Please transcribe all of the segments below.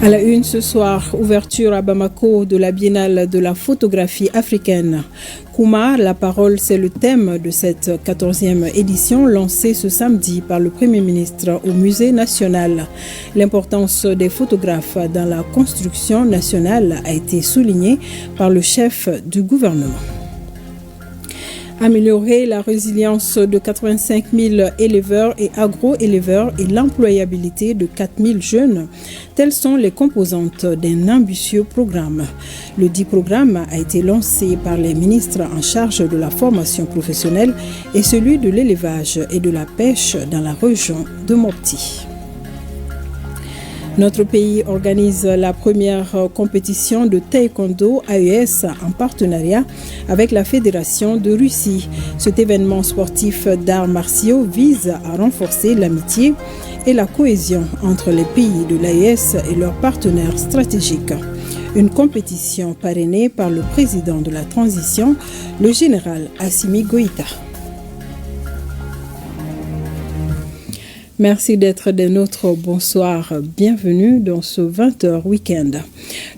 À la une ce soir, ouverture à Bamako de la Biennale de la photographie africaine. Kouma, la parole, c'est le thème de cette 14e édition lancée ce samedi par le Premier ministre au Musée national. L'importance des photographes dans la construction nationale a été soulignée par le chef du gouvernement. Améliorer la résilience de 85 000 éleveurs et agro-éleveurs et l'employabilité de 4 000 jeunes, telles sont les composantes d'un ambitieux programme. Le dit programme a été lancé par les ministres en charge de la formation professionnelle et celui de l'élevage et de la pêche dans la région de Mopti. Notre pays organise la première compétition de taekwondo AES en partenariat avec la Fédération de Russie. Cet événement sportif d'arts martiaux vise à renforcer l'amitié et la cohésion entre les pays de l'AES et leurs partenaires stratégiques. Une compétition parrainée par le président de la transition, le général Assimi Goïta. Merci d'être des nôtres. Bonsoir. Bienvenue dans ce 20h week-end.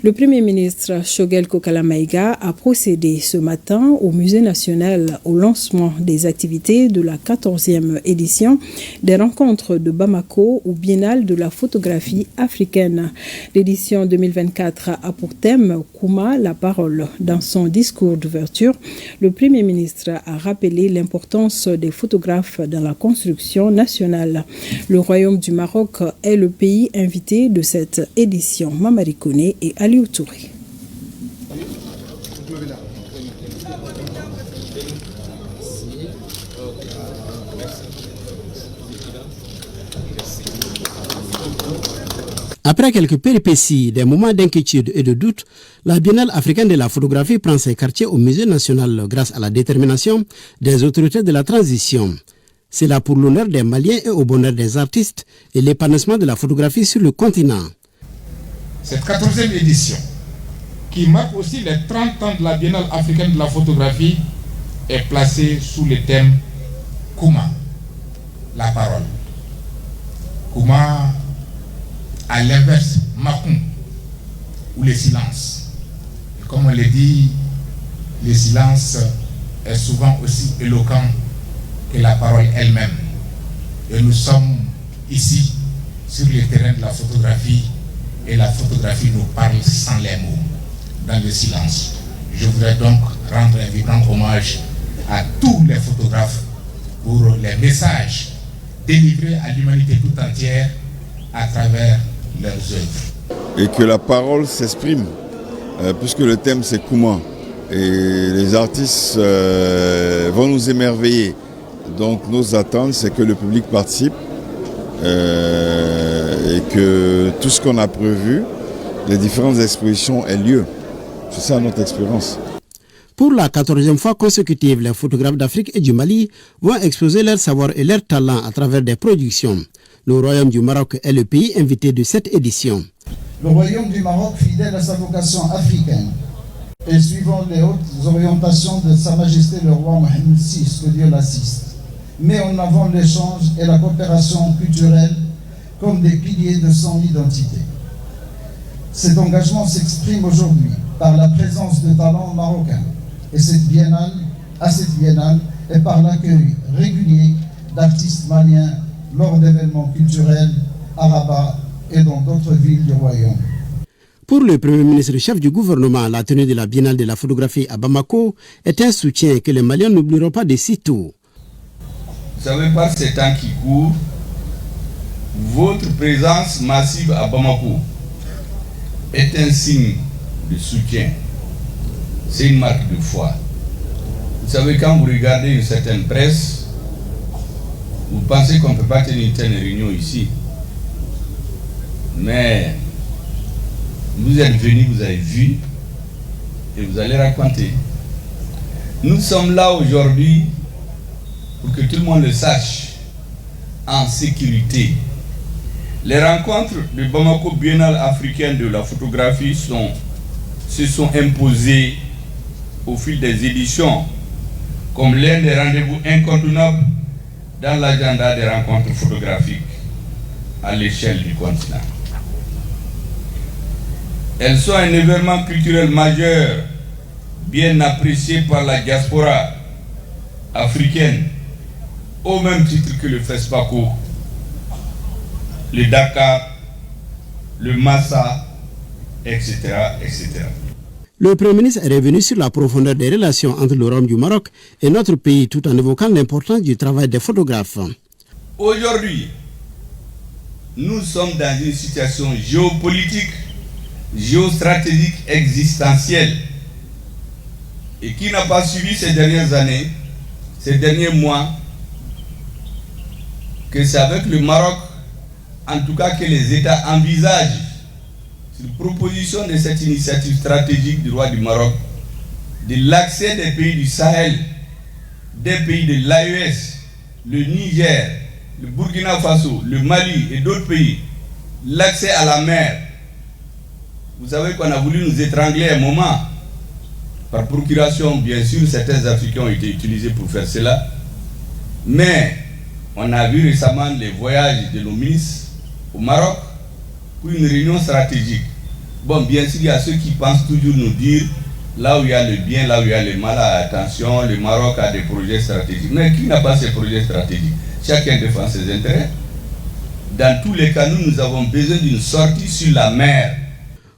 Le Premier ministre Shogel Kokala Maïga a procédé ce matin au Musée national au lancement des activités de la 14e édition des rencontres de Bamako au Biennale de la photographie africaine. L'édition 2024 a pour thème Kouma, la parole. Dans son discours d'ouverture, le Premier ministre a rappelé l'importance des photographes dans la construction nationale. Le Royaume du Maroc est le pays invité de cette édition. Mamari Koné et Aliou Touré. Après quelques péripéties, des moments d'inquiétude et de doute, la Biennale africaine de la photographie prend ses quartiers au Musée national grâce à la détermination des autorités de la transition. C'est là pour l'honneur des Maliens et au bonheur des artistes et l'épanouissement de la photographie sur le continent. Cette 14e édition, qui marque aussi les 30 ans de la Biennale africaine de la photographie, est placée sous le thème Kouma, la parole. Kouma, à l'inverse, Makoum, ou le silence. Et comme on le dit, le silence est souvent aussi éloquent que la parole elle-même. Et nous sommes ici sur le terrain de la photographie et la photographie nous parle sans les mots, dans le silence. Je voudrais donc rendre un vibrant hommage à tous les photographes pour les messages délivrés à l'humanité tout entière à travers leurs œuvres. Et que la parole s'exprime, puisque le thème c'est Kouma. Et les artistes vont nous émerveiller. Donc nos attentes, c'est que le public participe et que tout ce qu'on a prévu, les différentes expositions aient lieu. C'est ça notre expérience. Pour la 14e fois consécutive, les photographes d'Afrique et du Mali vont exposer leur savoir et leur talent à travers des productions. Le Royaume du Maroc est le pays invité de cette édition. Le Royaume du Maroc, fidèle à sa vocation africaine et suivant les hautes orientations de Sa Majesté le roi Mohamed VI, que Dieu l'assiste, met en avant l'échange et la coopération culturelle comme des piliers de son identité. Cet engagement s'exprime aujourd'hui par la présence de talents marocains et à cette biennale et par l'accueil régulier d'artistes maliens lors d'événements culturels à Rabat et dans d'autres villes du royaume. Pour le Premier ministre chef du gouvernement, la tenue de la Biennale de la photographie à Bamako est un soutien que les Maliens n'oublieront pas de sitôt. Vous savez, par ces temps qui courent, votre présence massive à Bamako est un signe de soutien. C'est une marque de foi. Vous savez, quand vous regardez une certaine presse, vous pensez qu'on ne peut pas tenir une telle réunion ici. Mais vous êtes venus, vous avez vu, et vous allez raconter. Nous sommes là aujourd'hui pour que tout le monde le sache, en sécurité. Les rencontres de Bamako Biennale africaine de la photographie se sont imposées au fil des éditions comme l'un des rendez-vous incontournables dans l'agenda des rencontres photographiques à l'échelle du continent. Elles sont un événement culturel majeur, bien apprécié par la diaspora africaine, au même titre que le FESPACO, le Dakar, le Massa, etc., etc. Le Premier ministre est revenu sur la profondeur des relations entre le Royaume du Maroc et notre pays tout en évoquant l'importance du travail des photographes. Aujourd'hui, nous sommes dans une situation géopolitique, géostratégique, existentielle. Et qui n'a pas suivi ces dernières années, ces derniers mois, que c'est avec le Maroc, en tout cas que les États envisagent, sur proposition de cette initiative stratégique du roi du Maroc, de l'accès des pays du Sahel, des pays de l'AES, le Niger, le Burkina Faso, le Mali et d'autres pays, l'accès à la mer. Vous savez qu'on a voulu nous étrangler un moment. Par procuration, bien sûr, certains Africains ont été utilisés pour faire cela. Mais on a vu récemment les voyages de nos ministres au Maroc pour une réunion stratégique. Bon, bien sûr, il y a ceux qui pensent toujours nous dire là où il y a le bien, là où il y a le mal, attention, le Maroc a des projets stratégiques. Mais qui n'a pas ces projets stratégiques? Chacun défend ses intérêts. Dans tous les cas, nous avons besoin d'une sortie sur la mer.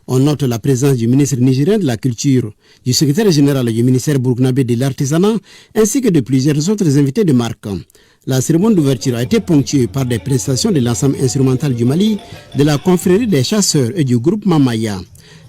On note la présence du ministre nigérien de la Culture, du secrétaire général du ministère burkinabé de l'Artisanat, ainsi que de plusieurs autres invités de marque. La cérémonie d'ouverture a été ponctuée par des prestations de l'ensemble instrumental du Mali, de la confrérie des chasseurs et du groupe Mamaya.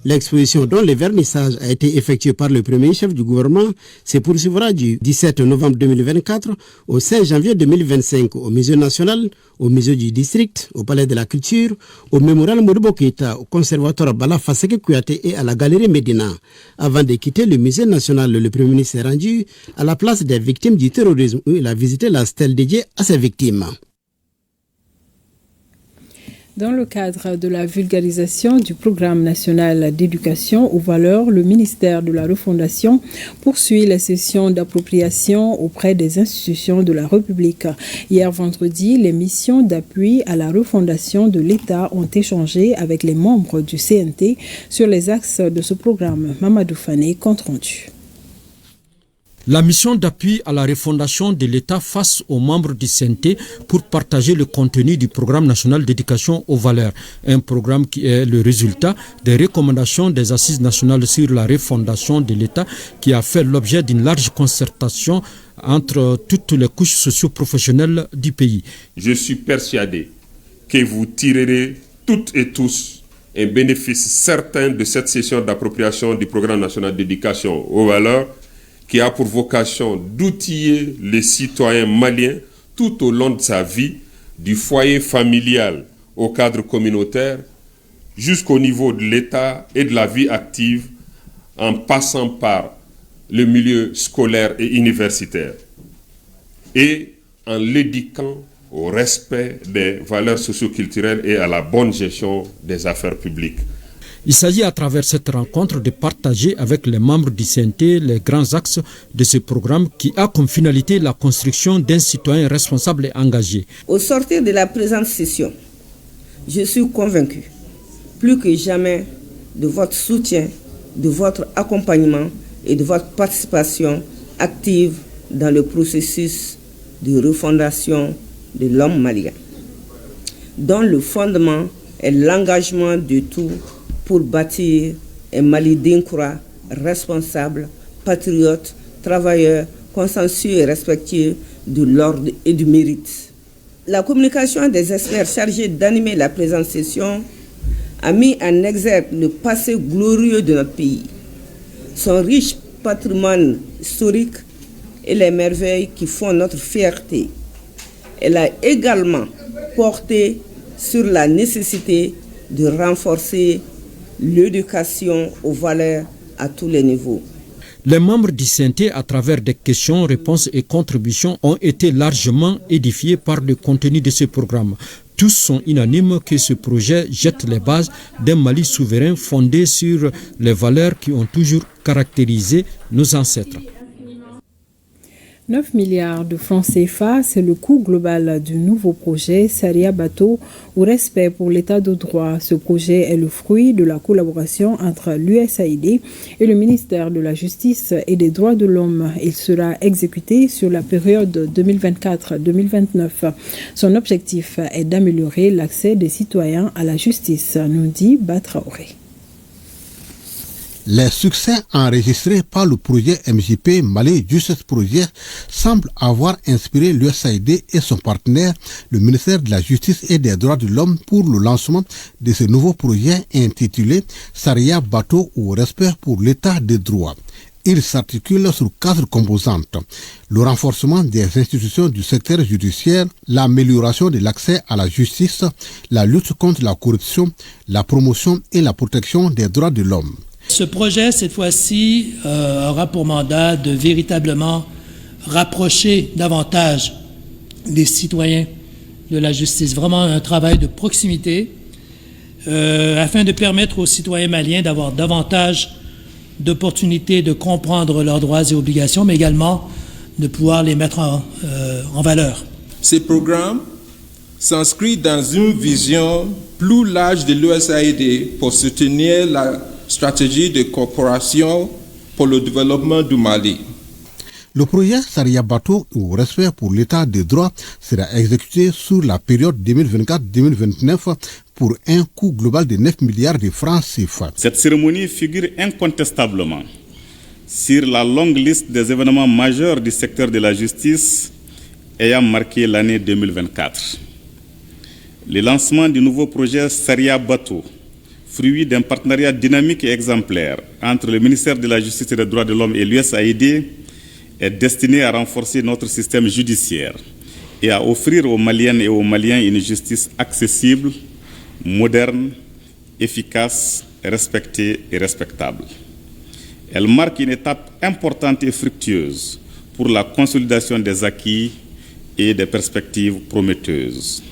L'exposition dont le vernissage a été effectué par le premier chef du gouvernement se poursuivra du 17 novembre 2024 au 16 janvier 2025 au Musée national, au Musée du district, au Palais de la Culture, au Mémorial Modibo Keïta, au Conservatoire Bala Faseke Kouyaté et à la Galerie Médina. Avant de quitter le Musée national, le Premier ministre est rendu à la place des victimes du terrorisme où il a visité la stèle dédiée à ses victimes. Dans le cadre de la vulgarisation du programme national d'éducation aux valeurs, le ministère de la Refondation poursuit les sessions d'appropriation auprès des institutions de la République. Hier vendredi, les missions d'appui à la refondation de l'État ont échangé avec les membres du CNT sur les axes de ce programme. Mamadou Fane, compte rendu. La mission d'appui à la refondation de l'État face aux membres du CNT pour partager le contenu du programme national d'éducation aux valeurs. Un programme qui est le résultat des recommandations des assises nationales sur la refondation de l'État qui a fait l'objet d'une large concertation entre toutes les couches socio-professionnelles du pays. Je suis persuadé que vous tirerez toutes et tous un bénéfice certain de cette session d'appropriation du programme national d'éducation aux valeurs qui a pour vocation d'outiller les citoyens maliens tout au long de sa vie, du foyer familial au cadre communautaire, jusqu'au niveau de l'État et de la vie active, en passant par le milieu scolaire et universitaire, et en l'éduquant au respect des valeurs socio-culturelles et à la bonne gestion des affaires publiques. Il s'agit à travers cette rencontre de partager avec les membres du CNT les grands axes de ce programme qui a comme finalité la construction d'un citoyen responsable et engagé. Au sortir de la présente session, je suis convaincu, plus que jamais, de votre soutien, de votre accompagnement et de votre participation active dans le processus de refondation de l'homme malien, dont le fondement est l'engagement de tous pour bâtir un Mali d'incroix, responsable, patriote, travailleur, consensueux et respectueux de l'ordre et du mérite. La communication des experts chargés d'animer la présente session a mis en exergue le passé glorieux de notre pays, son riche patrimoine historique et les merveilles qui font notre fierté. Elle a également porté sur la nécessité de renforcer l'éducation aux valeurs à tous les niveaux. Les membres du CNT, à travers des questions, réponses et contributions, ont été largement édifiés par le contenu de ce programme. Tous sont unanimes que ce projet jette les bases d'un Mali souverain fondé sur les valeurs qui ont toujours caractérisé nos ancêtres. 9 milliards de francs CFA, c'est le coût global du nouveau projet Saria Bateau au respect pour l'état de droit. Ce projet est le fruit de la collaboration entre l'USAID et le ministère de la Justice et des Droits de l'Homme. Il sera exécuté sur la période 2024-2029. Son objectif est d'améliorer l'accès des citoyens à la justice, nous dit Batraoré. Les succès enregistrés par le projet MJP Mali Justice Project semblent avoir inspiré l'USAID et son partenaire, le ministère de la Justice et des Droits de l'Homme, pour le lancement de ce nouveau projet intitulé Saria Bateau au respect pour l'état de droit. Il s'articule sur 4 composantes: le renforcement des institutions du secteur judiciaire, l'amélioration de l'accès à la justice, la lutte contre la corruption, la promotion et la protection des droits de l'homme. Ce projet, cette fois-ci, aura pour mandat de véritablement rapprocher davantage les citoyens de la justice. Vraiment un travail de proximité afin de permettre aux citoyens maliens d'avoir davantage d'opportunités de comprendre leurs droits et obligations, mais également de pouvoir les mettre en valeur. Ce programme s'inscrit dans une vision plus large de l'USAID pour soutenir la stratégie de coopération pour le développement du Mali. Le projet Saria Bateau au respect pour l'état de droit sera exécuté sur la période 2024-2029 pour un coût global de 9 milliards de francs CFA. Cette cérémonie figure incontestablement sur la longue liste des événements majeurs du secteur de la justice ayant marqué l'année 2024. Le lancement du nouveau projet Saria Bateau, fruit d'un partenariat dynamique et exemplaire entre le ministère de la Justice et des Droits de l'Homme et l'USAID, est destiné à renforcer notre système judiciaire et à offrir aux Maliennes et aux Maliens une justice accessible, moderne, efficace, respectée et respectable. Elle marque une étape importante et fructueuse pour la consolidation des acquis et des perspectives prometteuses.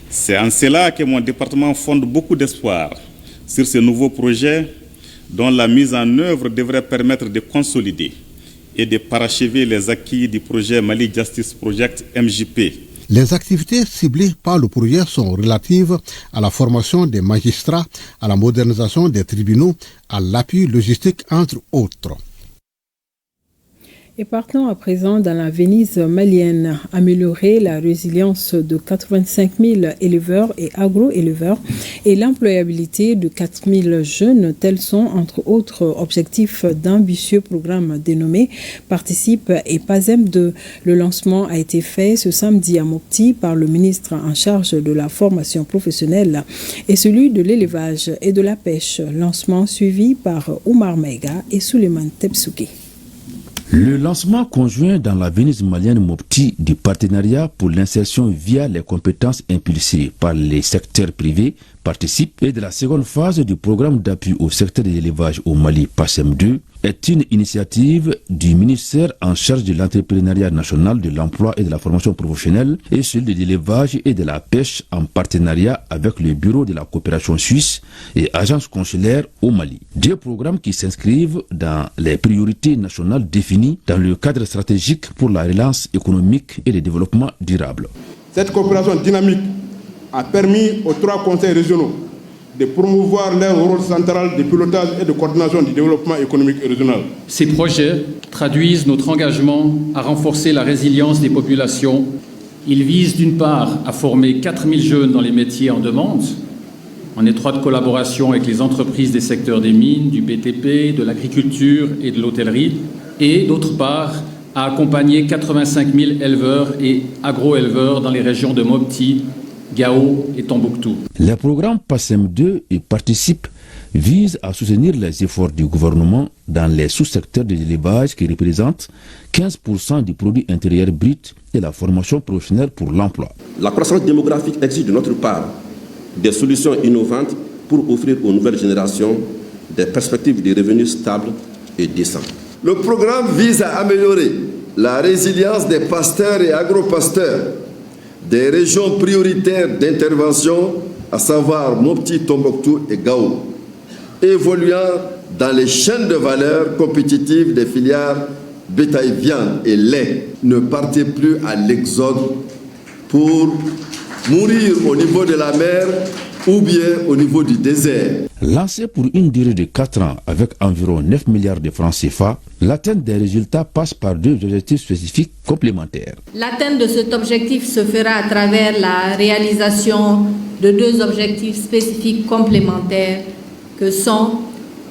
C'est en cela que mon département fonde beaucoup d'espoir sur ce nouveau projet dont la mise en œuvre devrait permettre de consolider et de parachever les acquis du projet Mali Justice Project MJP. Les activités ciblées par le projet sont relatives à la formation des magistrats, à la modernisation des tribunaux, à l'appui logistique, entre autres. Et partons à présent dans la Venise malienne, améliorer la résilience de 85 000 éleveurs et agro-éleveurs et l'employabilité de 4 000 jeunes, tels sont entre autres objectifs d'ambitieux programme dénommé Participe et PASEM 2. Le lancement a été fait ce samedi à Mopti par le ministre en charge de la formation professionnelle et celui de l'élevage et de la pêche. Lancement suivi par Oumar Maïga et Souleymane Tebsouki. Le lancement conjoint dans la Venise malienne Mopti du partenariat pour l'insertion via les compétences impulsées par les secteurs privés participe et de la seconde phase du programme d'appui au secteur de l'élevage au Mali PASEM 2 est une initiative du ministère en charge de l'entrepreneuriat national, de l'emploi et de la formation professionnelle et celui de l'élevage et de la pêche en partenariat avec le bureau de la coopération suisse et agence consulaire au Mali. Deux programmes qui s'inscrivent dans les priorités nationales définies dans le cadre stratégique pour la relance économique et le développement durable. Cette coopération dynamique a permis aux 3 conseils régionaux de promouvoir leur rôle central de pilotage et de coordination du développement économique et régional. Ces projets traduisent notre engagement à renforcer la résilience des populations. Ils visent d'une part à former 4 000 jeunes dans les métiers en demande, en étroite collaboration avec les entreprises des secteurs des mines, du BTP, de l'agriculture et de l'hôtellerie, et d'autre part à accompagner 85 000 éleveurs et agro-éleveurs dans les régions de Mopti, Gao et Tombouctou. Le programme PASEM 2 et Participe vise à soutenir les efforts du gouvernement dans les sous-secteurs de l'élevage qui représentent 15% du produit intérieur brut et la formation professionnelle pour l'emploi. La croissance démographique exige de notre part des solutions innovantes pour offrir aux nouvelles générations des perspectives de revenus stables et décents. Le programme vise à améliorer la résilience des pasteurs et agro-pasteurs des régions prioritaires d'intervention, à savoir Mopti, Tombouctou et évoluant dans les chaînes de valeur compétitives des filières bétail, viande et lait ne partaient plus à l'exode pour mourir au niveau de la mer ou bien au niveau du désert. Lancé pour une durée de 4 ans avec environ 9 milliards de francs CFA, l'atteinte des résultats passe par 2 objectifs spécifiques complémentaires. L'atteinte de cet objectif se fera à travers la réalisation de 2 objectifs spécifiques complémentaires que sont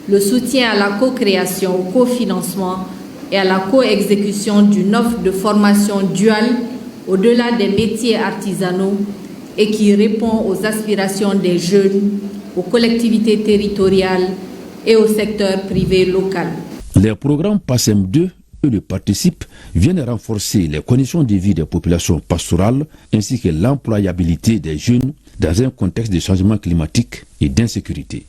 le soutien à la co-création, au cofinancement et à la co-exécution d'une offre de formation duale au-delà des métiers artisanaux et qui répond aux aspirations des jeunes, aux collectivités territoriales et au secteur privé local. Les programmes PASSEM 2 et le Participe viennent renforcer les conditions de vie des populations pastorales ainsi que l'employabilité des jeunes dans un contexte de changement climatique et d'insécurité.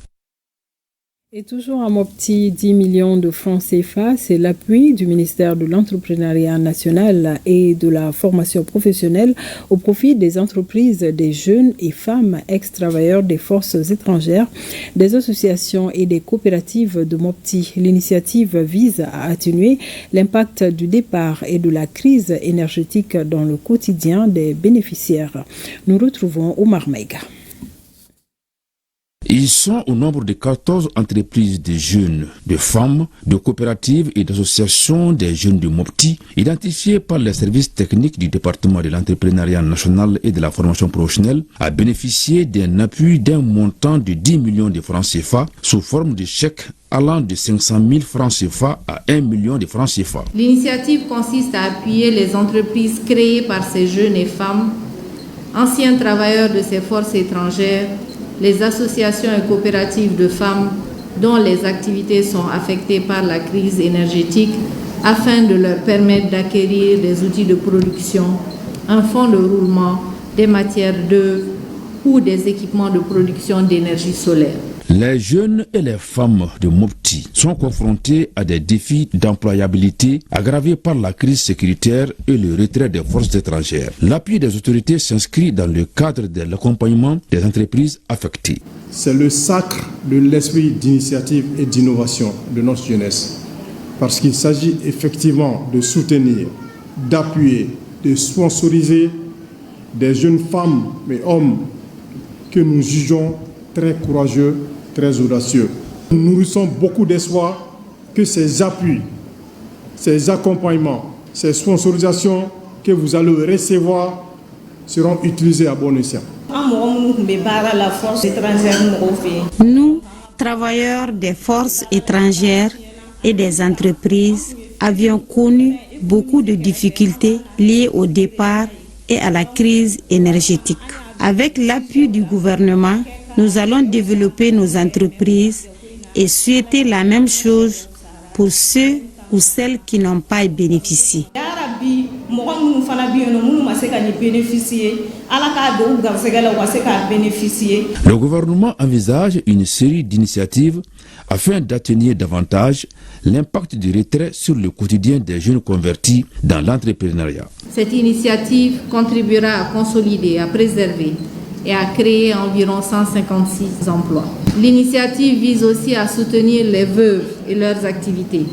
Et toujours à Mopti, 10 millions de francs CFA, c'est l'appui du ministère de l'Entrepreneuriat national et de la formation professionnelle au profit des entreprises, des jeunes et femmes ex-travailleurs des forces étrangères, des associations et des coopératives de Mopti. L'initiative vise à atténuer l'impact du départ et de la crise énergétique dans le quotidien des bénéficiaires. Nous retrouvons Omar Maïga. Ils sont au nombre de 14 entreprises de jeunes, de femmes, de coopératives et d'associations des jeunes de Mopti, identifiées par les services techniques du département de l'entrepreneuriat national et de la formation professionnelle, à bénéficier d'un appui d'un montant de 10 millions de francs CFA sous forme de chèques allant de 500 000 francs CFA à 1 million de francs CFA. L'initiative consiste à appuyer les entreprises créées par ces jeunes et femmes, anciens travailleurs de ces forces étrangères, les associations et coopératives de femmes dont les activités sont affectées par la crise énergétique afin de leur permettre d'acquérir des outils de production, un fonds de roulement, des matières d'œuvre ou des équipements de production d'énergie solaire. Les jeunes et les femmes de Mopti sont confrontés à des défis d'employabilité aggravés par la crise sécuritaire et le retrait des forces étrangères. L'appui des autorités s'inscrit dans le cadre de l'accompagnement des entreprises affectées. C'est le sacre de l'esprit d'initiative et d'innovation de notre jeunesse, parce qu'il s'agit effectivement de soutenir, d'appuyer, de sponsoriser des jeunes femmes et hommes que nous jugeons très courageux, très audacieux. Nous nourrissons beaucoup d'espoir que ces appuis, ces accompagnements, ces sponsorisations que vous allez recevoir seront utilisés à bon escient. Nous, travailleurs des forces étrangères et des entreprises, avions connu beaucoup de difficultés liées au départ et à la crise énergétique. Avec l'appui du gouvernement, nous allons développer nos entreprises et souhaiter la même chose pour ceux ou celles qui n'ont pas bénéficié. Le gouvernement envisage une série d'initiatives afin d'atténuer davantage l'impact du retrait sur le quotidien des jeunes convertis dans l'entrepreneuriat. Cette initiative contribuera à consolider, à préserver et à créer environ 156 emplois. L'initiative vise aussi à soutenir les veuves et leurs activités,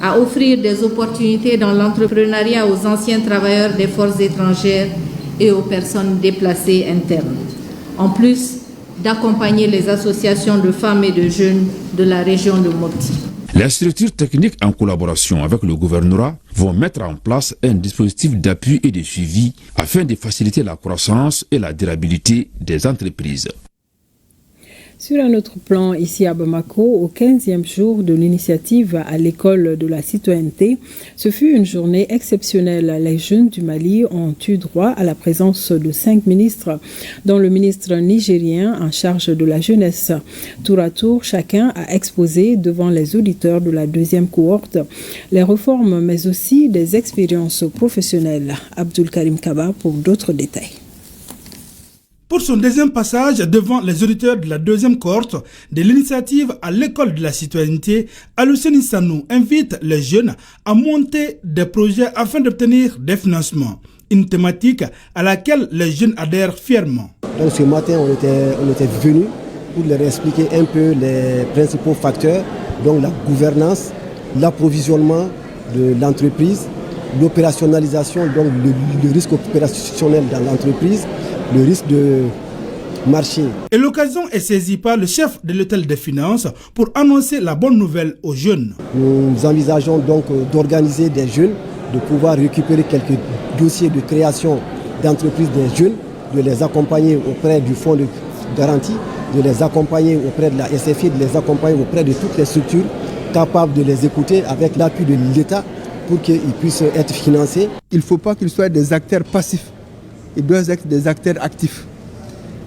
à offrir des opportunités dans l'entrepreneuriat aux anciens travailleurs des forces étrangères et aux personnes déplacées internes, en plus d'accompagner les associations de femmes et de jeunes de la région de Mopti. Les structures techniques, en collaboration avec le gouvernorat, vont mettre en place un dispositif d'appui et de suivi afin de faciliter la croissance et la durabilité des entreprises. Sur un autre plan, ici à Bamako, au 15e jour de l'initiative à l'école de la citoyenneté, ce fut une journée exceptionnelle. Les jeunes du Mali ont eu droit à la présence de 5 ministres, dont le ministre nigérien en charge de la jeunesse. Tour à tour, chacun a exposé devant les auditeurs de la deuxième cohorte les réformes, mais aussi des expériences professionnelles. Abdul Karim Kaba pour d'autres détails. Pour son deuxième passage devant les auditeurs de la deuxième cohorte de l'initiative à l'école de la citoyenneté, Aluseni Sanou invite les jeunes à monter des projets afin d'obtenir des financements. Une thématique à laquelle les jeunes adhèrent fièrement. Donc ce matin, on était venus pour leur expliquer un peu les principaux facteurs, donc la gouvernance, l'approvisionnement de l'entreprise, l'opérationnalisation, donc le risque opérationnel dans l'entreprise, le risque de marché. Et l'occasion est saisie par le chef de l'hôtel des finances pour annoncer la bonne nouvelle aux jeunes. Nous envisageons donc d'organiser des jeunes, de pouvoir récupérer quelques dossiers de création d'entreprises des jeunes, de les accompagner auprès du fonds de garantie, de les accompagner auprès de la SFI, de les accompagner auprès de toutes les structures capables de les écouter avec l'appui de l'État pour qu'ils puissent être financés. Il ne faut pas qu'ils soient des acteurs passifs, ils doivent être des acteurs actifs.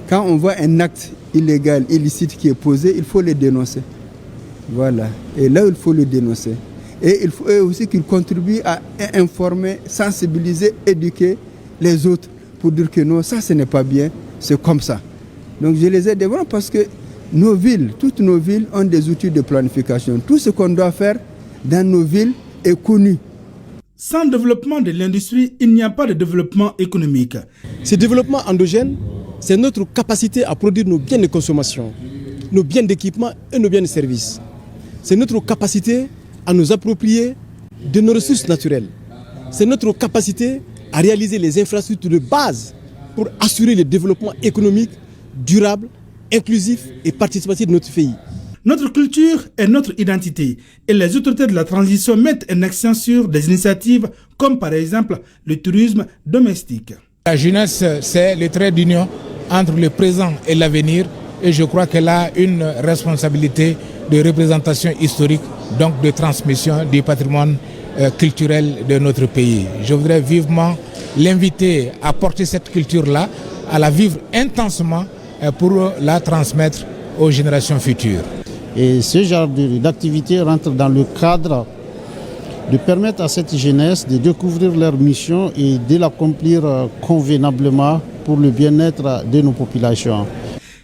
Quand on voit un acte illégal, illicite qui est posé, il faut le dénoncer. Voilà. Et là, il faut le dénoncer. Et il faut aussi qu'ils contribuent à informer, sensibiliser, éduquer les autres pour dire que non, ça ce n'est pas bien, c'est comme ça. Donc je les ai devant parce que nos villes, toutes nos villes ont des outils de planification. Tout ce qu'on doit faire dans nos villes est connu. Sans développement de l'industrie, il n'y a pas de développement économique. Ce développement endogène, c'est notre capacité à produire nos biens de consommation, nos biens d'équipement et nos biens de services. C'est notre capacité à nous approprier de nos ressources naturelles. C'est notre capacité à réaliser les infrastructures de base pour assurer le développement économique, durable, inclusif et participatif de notre pays. Notre culture est notre identité et les autorités de la transition mettent un accent sur des initiatives comme par exemple le tourisme domestique. La jeunesse, c'est le trait d'union entre le présent et l'avenir et je crois qu'elle a une responsabilité de représentation historique, donc de transmission du patrimoine culturel de notre pays. Je voudrais vivement l'inviter à porter cette culture-là, à la vivre intensement pour la transmettre aux générations futures. Et ce genre d'activité rentre dans le cadre de permettre à cette jeunesse de découvrir leur mission et de l'accomplir convenablement pour le bien-être de nos populations.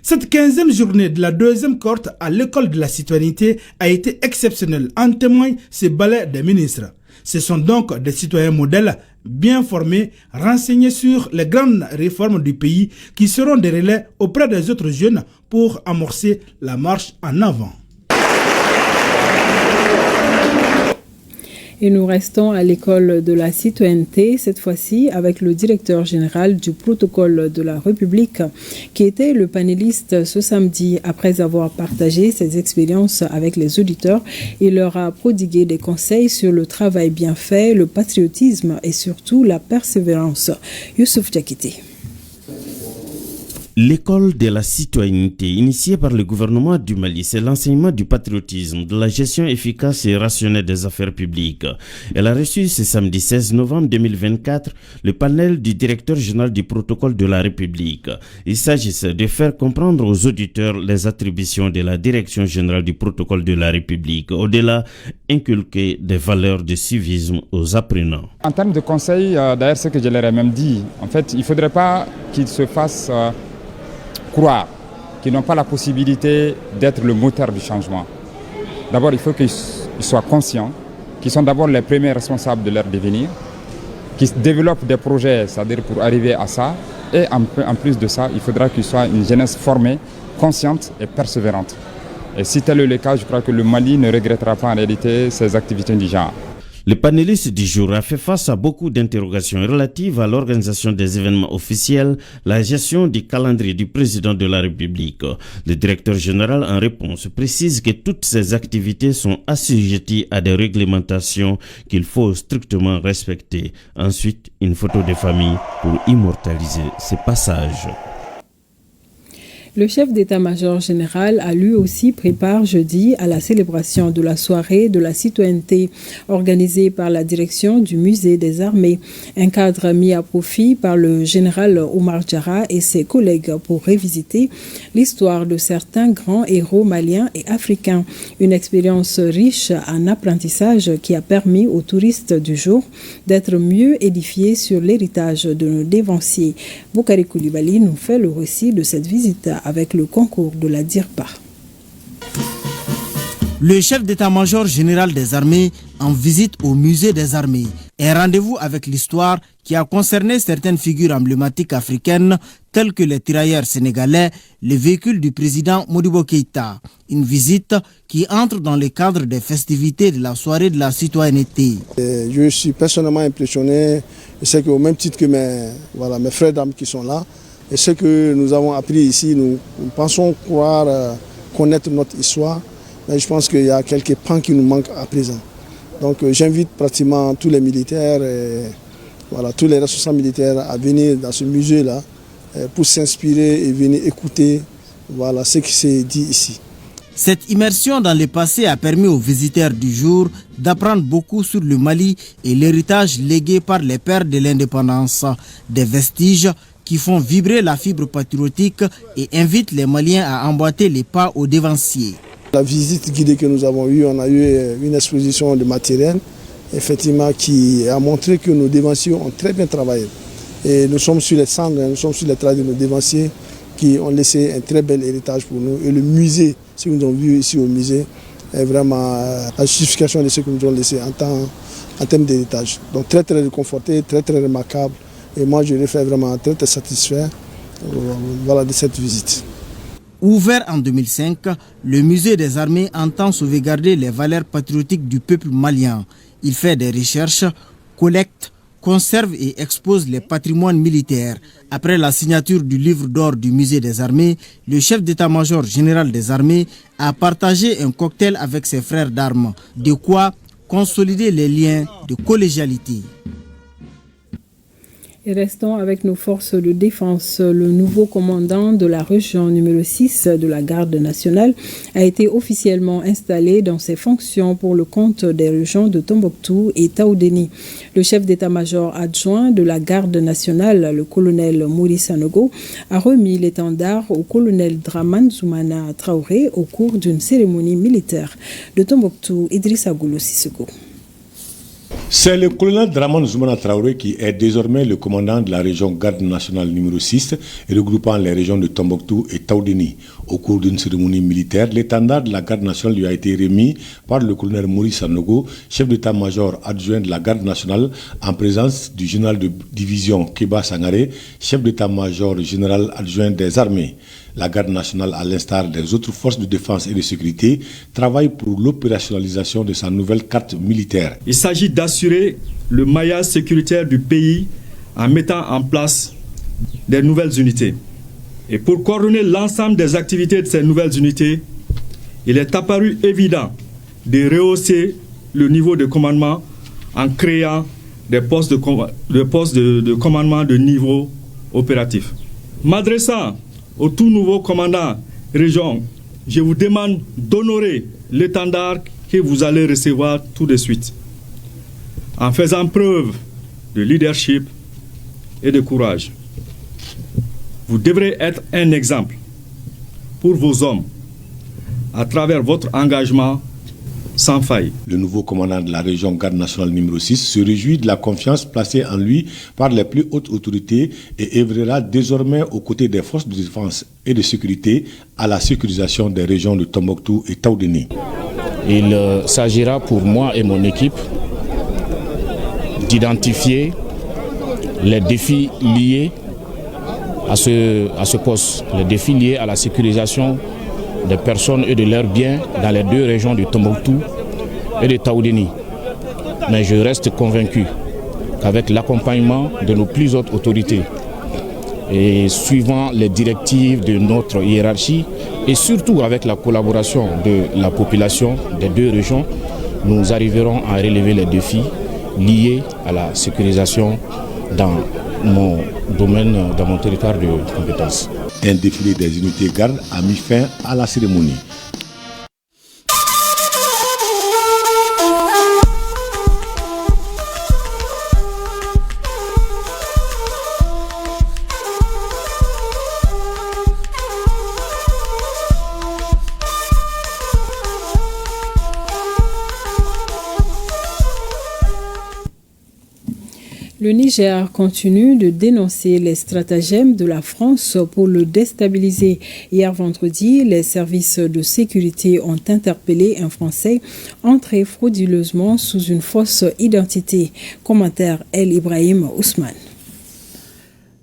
Cette 15e journée de la 2e cohorte à l'école de la citoyenneté a été exceptionnelle, en témoigne ce balai des ministres. Ce sont donc des citoyens modèles, bien formés, renseignés sur les grandes réformes du pays qui seront des relais auprès des autres jeunes pour amorcer la marche en avant. Et nous restons à l'école de la citoyenneté, cette fois-ci avec le directeur général du protocole de la République, qui était le panéliste ce samedi. Après avoir partagé ses expériences avec les auditeurs, il leur a prodigué des conseils sur le travail bien fait, le patriotisme et surtout la persévérance. Youssouf Diakité. L'école de la citoyenneté, initiée par le gouvernement du Mali, c'est l'enseignement du patriotisme, de la gestion efficace et rationnelle des affaires publiques. Elle a reçu ce samedi 16 novembre 2024 le panel du directeur général du protocole de la République. Il s'agissait de faire comprendre aux auditeurs les attributions de la direction générale du protocole de la République, au-delà inculquer des valeurs de civisme aux apprenants. En termes de conseils, d'ailleurs ce que je leur ai même dit, en fait il ne faudrait pas qu'ils se fassent croire qu'ils n'ont pas la possibilité d'être le moteur du changement. D'abord, il faut qu'ils soient conscients qu'ils sont d'abord les premiers responsables de leur devenir, qu'ils développent des projets, c'est-à-dire pour arriver à ça. Et en plus de ça, il faudra qu'ils soient une jeunesse formée, consciente et persévérante. Et si tel est le cas, je crois que le Mali ne regrettera pas en réalité ses activités du genre. Le panéliste du jour a fait face à beaucoup d'interrogations relatives à l'organisation des événements officiels, la gestion du calendrier du président de la République. Le directeur général, en réponse, précise que toutes ces activités sont assujetties à des réglementations qu'il faut strictement respecter. Ensuite, une photo de famille pour immortaliser ces passages. Le chef d'état-major général a lui aussi pris part jeudi à la célébration de la soirée de la citoyenneté organisée par la direction du musée des armées. Un cadre mis à profit par le général Omar Diarra et ses collègues pour révisiter l'histoire de certains grands héros maliens et africains. Une expérience riche en apprentissage qui a permis aux touristes du jour d'être mieux édifiés sur l'héritage de nos dévanciers. Boukari Koulibaly nous fait le récit de cette visite avec le concours de la DIRPA. Le chef d'état-major général des armées en visite au musée des armées. Un rendez-vous avec l'histoire qui a concerné certaines figures emblématiques africaines telles que les tirailleurs sénégalais, les véhicules du président Modibo Keïta. Une visite qui entre dans le cadre des festivités de la soirée de la citoyenneté. Je suis personnellement impressionné. Je sais qu'au même titre que mes frères d'armes qui sont là, et ce que nous avons appris ici, nous pensons croire connaître notre histoire. Mais je pense qu'il y a quelques pans qui nous manquent à présent. Donc j'invite pratiquement tous les militaires, tous les responsables militaires à venir dans ce musée-là pour s'inspirer et venir écouter ce qui s'est dit ici. Cette immersion dans le passé a permis aux visiteurs du jour d'apprendre beaucoup sur le Mali et l'héritage légué par les pères de l'indépendance. Des vestiges qui font vibrer la fibre patriotique et invitent les Maliens à emboîter les pas aux devanciers. La visite guidée que nous avons eue, on a eu une exposition de matériel, effectivement, qui a montré que nos dévanciers ont très bien travaillé. Et nous sommes sur les cendres, nous sommes sur les traces de nos dévanciers qui ont laissé un très bel héritage pour nous. Et le musée, ce que nous avons vu ici au musée, est vraiment la justification de ce que nous avons laissé en termes d'héritage. Donc très très réconforté, très très remarquable. Et moi je refais vraiment très très satisfait de cette visite. Ouvert en 2005, le musée des armées entend sauvegarder les valeurs patriotiques du peuple malien. Il fait des recherches, collecte, conserve et expose les patrimoines militaires. Après la signature du livre d'or du musée des armées, le chef d'état-major général des armées a partagé un cocktail avec ses frères d'armes, de quoi consolider les liens de collégialité. Et restons avec nos forces de défense. Le nouveau commandant de la région numéro 6 de la garde nationale a été officiellement installé dans ses fonctions pour le compte des régions de Tombouctou et Taoudéni. Le chef d'état-major adjoint de la garde nationale, le colonel Maurice Sanogo, a remis l'étendard au colonel Draman Zoumana Traoré au cours d'une cérémonie militaire. De Tombouctou, Idrissa Goulou Sissoko. C'est le colonel Draman Zoumana Traoré qui est désormais le commandant de la région garde nationale numéro 6, regroupant les régions de Tombouctou et Taoudéni. Au cours d'une cérémonie militaire, l'étendard de la garde nationale lui a été remis par le colonel Maurice Sanogo, chef d'état-major adjoint de la garde nationale, en présence du général de division Keba Sangaré, chef d'état-major général adjoint des armées. La garde nationale, à l'instar des autres forces de défense et de sécurité, travaille pour l'opérationnalisation de sa nouvelle carte militaire. Il s'agit d'assurer le maillage sécuritaire du pays en mettant en place des nouvelles unités. Et pour coordonner l'ensemble des activités de ces nouvelles unités, il est apparu évident de rehausser le niveau de commandement en créant des postes de commandement de niveau opératif. M'adressant au tout nouveau commandant région, je vous demande d'honorer l'étendard que vous allez recevoir tout de suite, en faisant preuve de leadership et de courage. Vous devrez être un exemple pour vos hommes à travers votre engagement sans faille. Le nouveau commandant de la région garde nationale numéro 6 se réjouit de la confiance placée en lui par les plus hautes autorités et œuvrera désormais aux côtés des forces de défense et de sécurité à la sécurisation des régions de Tombouctou et Taoudéni. Il s'agira pour moi et mon équipe d'identifier les défis liés à ce poste, les défis liés à la sécurisation des personnes et de leurs biens dans les deux régions de Tombouctou et de Taoudéni. Mais je reste convaincu qu'avec l'accompagnement de nos plus hautes autorités et suivant les directives de notre hiérarchie et surtout avec la collaboration de la population des deux régions, nous arriverons à relever les défis liés à la sécurisation dans mon domaine, dans mon territoire de compétence. Un défilé des unités gardes a mis fin à la cérémonie. Le Niger continue de dénoncer les stratagèmes de la France pour le déstabiliser. Hier vendredi, les services de sécurité ont interpellé un Français entré frauduleusement sous une fausse identité. Commentaire El Ibrahim Ousmane.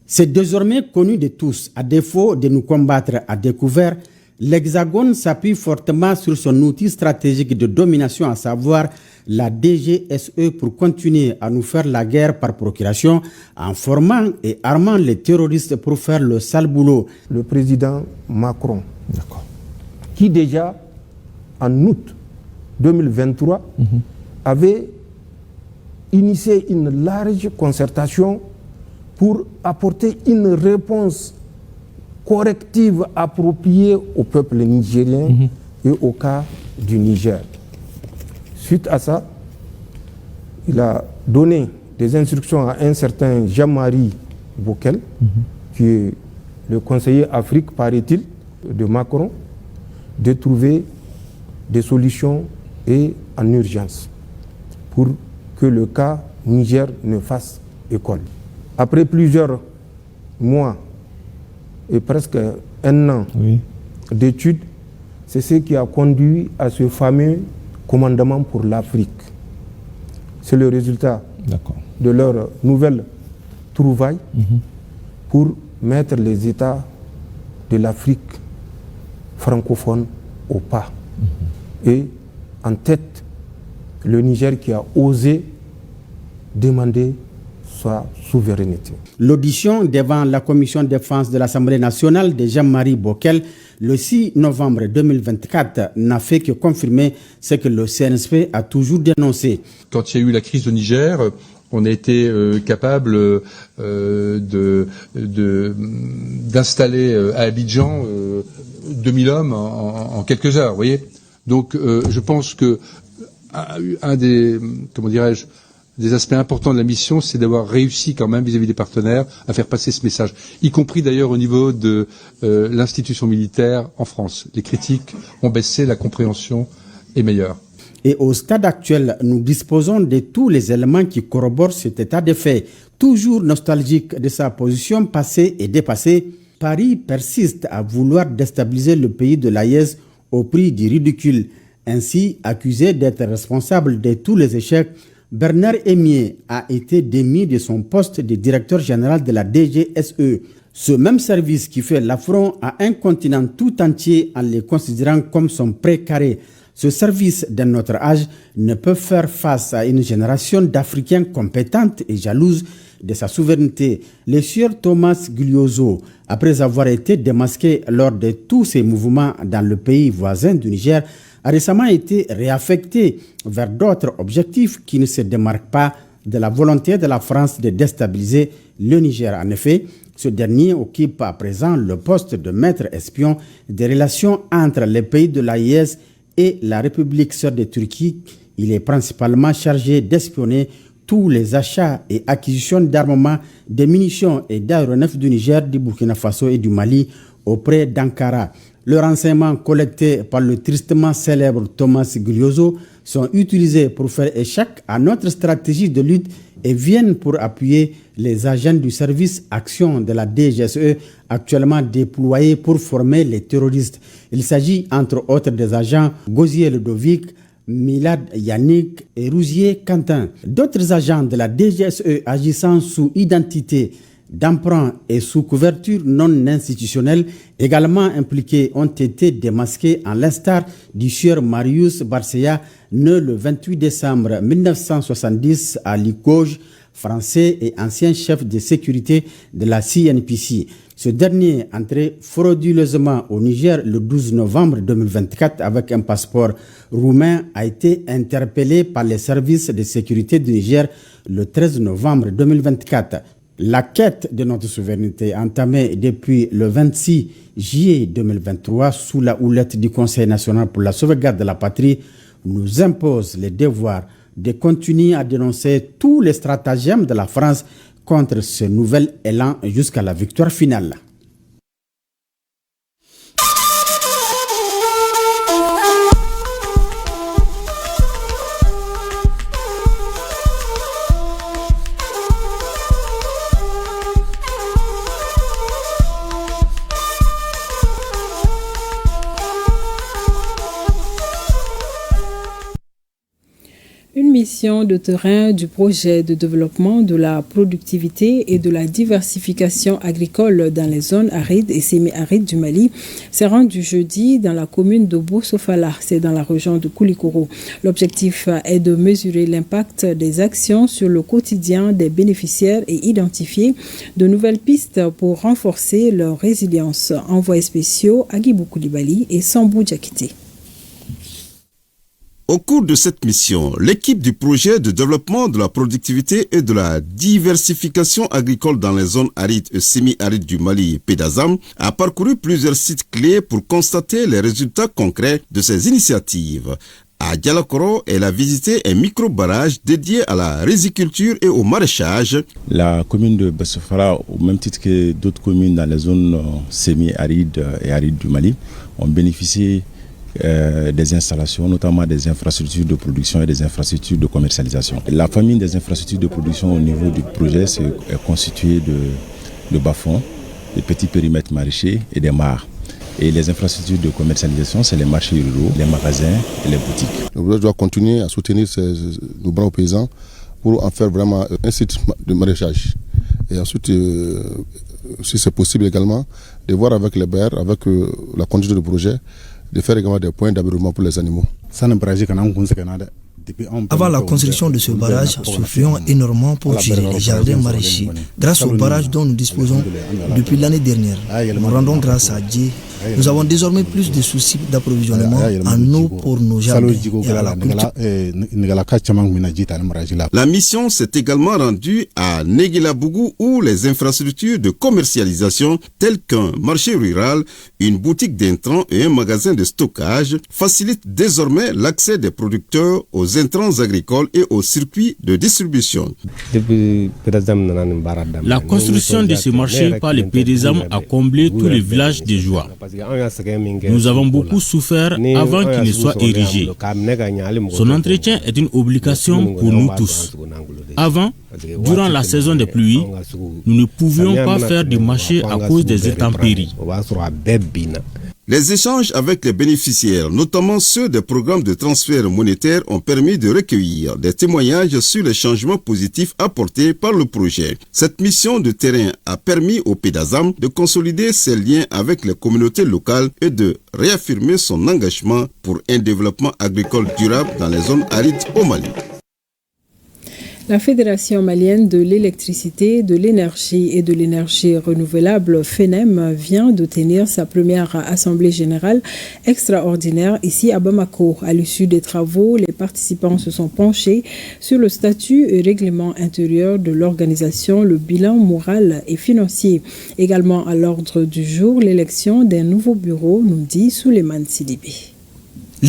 C'est désormais connu de tous. À défaut de nous combattre à découvert, l'Hexagone s'appuie fortement sur son outil stratégique de domination, à savoir la DGSE, pour continuer à nous faire la guerre par procuration en formant et armant les terroristes pour faire le sale boulot. Le président Macron, qui déjà en août 2023 avait initié une large concertation pour apporter une réponse corrective appropriée au peuple nigérien et au cas du Niger. Suite à ça, il a donné des instructions à un certain Jean-Marie Bockel, qui est le conseiller Afrique, paraît-il, de Macron, de trouver des solutions et en urgence pour que le cas Niger ne fasse école. Après plusieurs mois et presque un an d'études, c'est ce qui a conduit à ce fameux commandement pour l'Afrique. C'est le résultat de leur nouvelle trouvaille pour mettre les États de l'Afrique francophone au pas. Et en tête, le Niger qui a osé demander sa souveraineté. L'audition devant la commission de défense de l'Assemblée nationale de Jean-Marie Bockel le 6 novembre 2024 n'a fait que confirmer ce que le CNSP a toujours dénoncé. Quand il y a eu la crise au Niger, on a été capable d'installer à Abidjan 2000 hommes en quelques heures, vous voyez. Donc je pense que un des, des aspects importants de la mission, c'est d'avoir réussi quand même vis-à-vis des partenaires à faire passer ce message, y compris d'ailleurs au niveau de l'institution militaire en France. Les critiques ont baissé, la compréhension est meilleure. Et au stade actuel, nous disposons de tous les éléments qui corroborent cet état de fait. Toujours nostalgique de sa position passée et dépassée, Paris persiste à vouloir déstabiliser le pays de l'AES au prix du ridicule. Ainsi, accusé d'être responsable de tous les échecs, Bernard Emier a été démis de son poste de directeur général de la DGSE. Ce même service qui fait l'affront à un continent tout entier en les considérant comme son précaré. Ce service d'un autre âge ne peut faire face à une génération d'Africains compétentes et jalouses de sa souveraineté. Le sieur Thomas Guglioso, après avoir été démasqué lors de tous ses mouvements dans le pays voisin du Niger, a récemment été réaffecté vers d'autres objectifs qui ne se démarquent pas de la volonté de la France de déstabiliser le Niger. En effet, ce dernier occupe à présent le poste de maître espion des relations entre les pays de l'AES et la République sœur de Turquie. Il est principalement chargé d'espionner tous les achats et acquisitions d'armements, de munitions et d'aéronefs du Niger, du Burkina Faso et du Mali auprès d'Ankara. Les renseignements collectés par le tristement célèbre Thomas Guglioso sont utilisés pour faire échec à notre stratégie de lutte et viennent pour appuyer les agents du service action de la DGSE actuellement déployés pour former les terroristes. Il s'agit entre autres des agents Gosier Ludovic, Milad Yannick et Rousier Quentin. D'autres agents de la DGSE agissant sous identité d'emprunt et sous couverture non institutionnelle également impliqués ont été démasqués en l'instar du sieur Marius Barcea, né le 28 décembre 1970 à Likoge, français et ancien chef de sécurité de la CNPC. Ce dernier entré frauduleusement au Niger le 12 novembre 2024 avec un passeport roumain a été interpellé par les services de sécurité du Niger le 13 novembre 2024. La quête de notre souveraineté entamée depuis le 26 juillet 2023 sous la houlette du Conseil national pour la sauvegarde de la patrie nous impose le devoir de continuer à dénoncer tous les stratagèmes de la France contre ce nouvel élan jusqu'à la victoire finale. Une mission de terrain du projet de développement de la productivité et de la diversification agricole dans les zones arides et semi-arides du Mali s'est rendue jeudi dans la commune de Boussofala, c'est dans la région de Koulikoro. L'objectif est de mesurer l'impact des actions sur le quotidien des bénéficiaires et identifier de nouvelles pistes pour renforcer leur résilience. Envoyés spéciaux Agibou Koulibaly et Sambou Diakité. Au cours de cette mission, l'équipe du projet de développement de la productivité et de la diversification agricole dans les zones arides et semi-arides du Mali, PEDASAM, a parcouru plusieurs sites clés pour constater les résultats concrets de ces initiatives. À Dialakoro, elle a visité un micro-barrage dédié à la riziculture et au maraîchage. La commune de Boussofala, au même titre que d'autres communes dans les zones semi-arides et arides du Mali, ont bénéficié des installations, notamment des infrastructures de production et des infrastructures de commercialisation. La famille des infrastructures de production au niveau du projet est constituée de bas-fonds, de petits périmètres maraîchers et des mares. Et les infrastructures de commercialisation, c'est les marchés ruraux, les magasins et les boutiques. Le gouvernement doit continuer à soutenir nos bras paysans pour en faire vraiment un site de maraîchage. Et ensuite, si c'est possible également, de voir avec les bailleurs, avec la conduite du projet, de faire également des points d'habillement pour les animaux. Avant la construction de ce barrage, souffrions énormément pour gérer les jardins maraîchers. Grâce au barrage dont nous disposons depuis l'année dernière, nous rendons grâce à Dieu. Nous avons désormais plus de soucis d'approvisionnement en eau pour nos jardins et à la culture. La mission s'est également rendue à Neguilabougou où les infrastructures de commercialisation telles qu'un marché rural, une boutique d'intrants et un magasin de stockage facilitent désormais l'accès des producteurs aux intrants agricoles et aux circuits de distribution. La construction de ce marché par le PEDASAM a comblé tous les villages de joie. Nous avons beaucoup souffert avant qu'il ne soit érigé. Son entretien est une obligation pour nous tous. Avant, durant la saison des pluies, nous ne pouvions pas faire du marché à cause des intempéries. Les échanges avec les bénéficiaires, notamment ceux des programmes de transfert monétaire, ont permis de recueillir des témoignages sur les changements positifs apportés par le projet. Cette mission de terrain a permis au PEDASAM de consolider ses liens avec les communautés locales et de réaffirmer son engagement pour un développement agricole durable dans les zones arides au Mali. La Fédération malienne de l'électricité, de l'énergie et de l'énergie renouvelable, FENEM, vient de tenir sa première assemblée générale extraordinaire ici à Bamako. À l'issue des travaux, les participants se sont penchés sur le statut et règlement intérieur de l'organisation, le bilan moral et financier. Également à l'ordre du jour, l'élection d'un nouveau bureau, nous dit Souleymane Sidibé.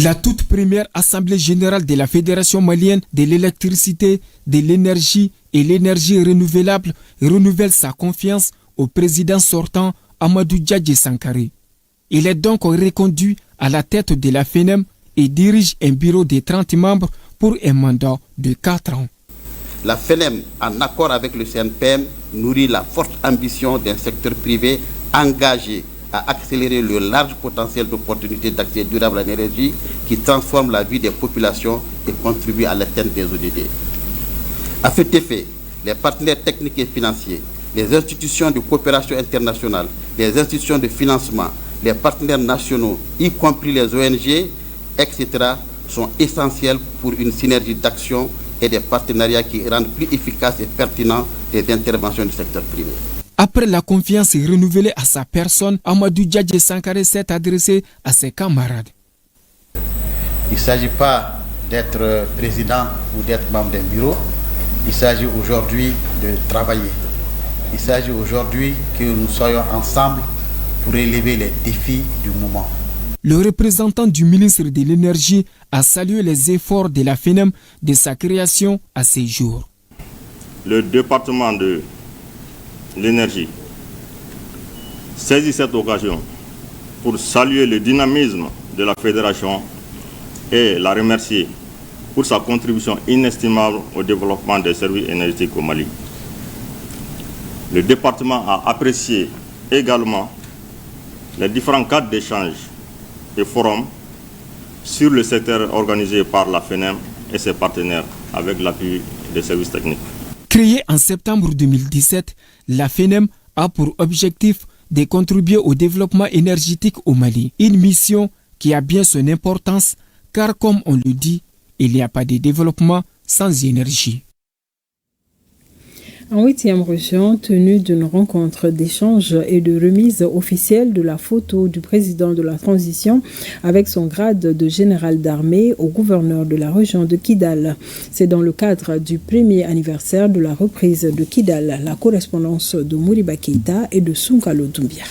La toute première assemblée générale de la Fédération malienne de l'électricité, de l'énergie et l'énergie renouvelable renouvelle sa confiance au président sortant Amadou Djadji Sankaré. Il est donc reconduit à la tête de la FENEM et dirige un bureau de 30 membres pour un mandat de 4 ans. La FENEM, en accord avec le CNPM, nourrit la forte ambition d'un secteur privé engagé à accélérer le large potentiel d'opportunités d'accès durable à l'énergie qui transforme la vie des populations et contribue à l'atteinte des ODD. À cet effet, les partenaires techniques et financiers, les institutions de coopération internationale, les institutions de financement, les partenaires nationaux, y compris les ONG, etc., sont essentiels pour une synergie d'action et des partenariats qui rendent plus efficaces et pertinents les interventions du secteur privé. Après la confiance renouvelée à sa personne, Amadou Djadji Sankaré s'est adressé à ses camarades. Il ne s'agit pas d'être président ou d'être membre d'un bureau. Il s'agit aujourd'hui de travailler. Il s'agit aujourd'hui que nous soyons ensemble pour relever les défis du moment. Le représentant du ministre de l'Énergie a salué les efforts de la FENEM de sa création à ces jours. Le département de l'énergie saisit cette occasion pour saluer le dynamisme de la fédération et la remercier pour sa contribution inestimable au développement des services énergétiques au Mali. Le département a apprécié également les différents cadres d'échange et forums sur le secteur organisé par la FENEM et ses partenaires avec l'appui des services techniques. Créée en septembre 2017, la FENEM a pour objectif de contribuer au développement énergétique au Mali. Une mission qui a bien son importance car, comme on le dit, il n'y a pas de développement sans énergie. En 8e région, tenue d'une rencontre d'échange et de remise officielle de la photo du président de la transition avec son grade de général d'armée au gouverneur de la région de Kidal. C'est dans le cadre du premier anniversaire de la reprise de Kidal, la correspondance de Moriba Keïta et de Sunkalo Doumbia.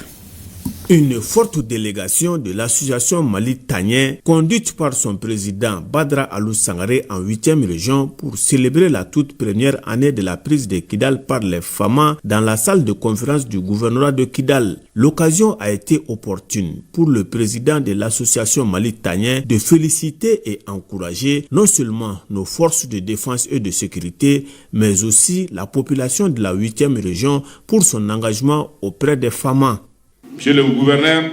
Une forte délégation de l'association Mali-Tanien, conduite par son président Badra Alou Sangaré en 8e région pour célébrer la toute première année de la prise de Kidal par les Fama dans la salle de conférence du gouvernorat de Kidal. L'occasion a été opportune pour le président de l'association Mali-Tanien de féliciter et encourager non seulement nos forces de défense et de sécurité, mais aussi la population de la 8e région pour son engagement auprès des Fama. Monsieur le gouverneur,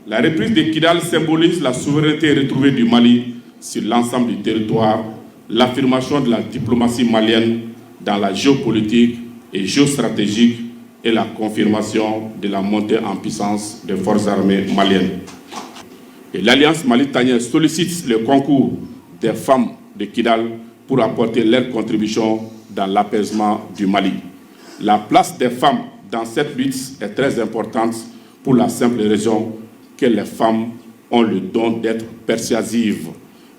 la reprise de Kidal symbolise la souveraineté retrouvée du Mali sur l'ensemble du territoire, l'affirmation de la diplomatie malienne dans la géopolitique et géostratégique et la confirmation de la montée en puissance des forces armées maliennes. Et l'Alliance Mali-Tanien sollicite le concours des femmes de Kidal pour apporter leur contribution dans l'apaisement du Mali. La place des femmes dans cette lutte est très importante pour la simple raison que les femmes ont le don d'être persuasives,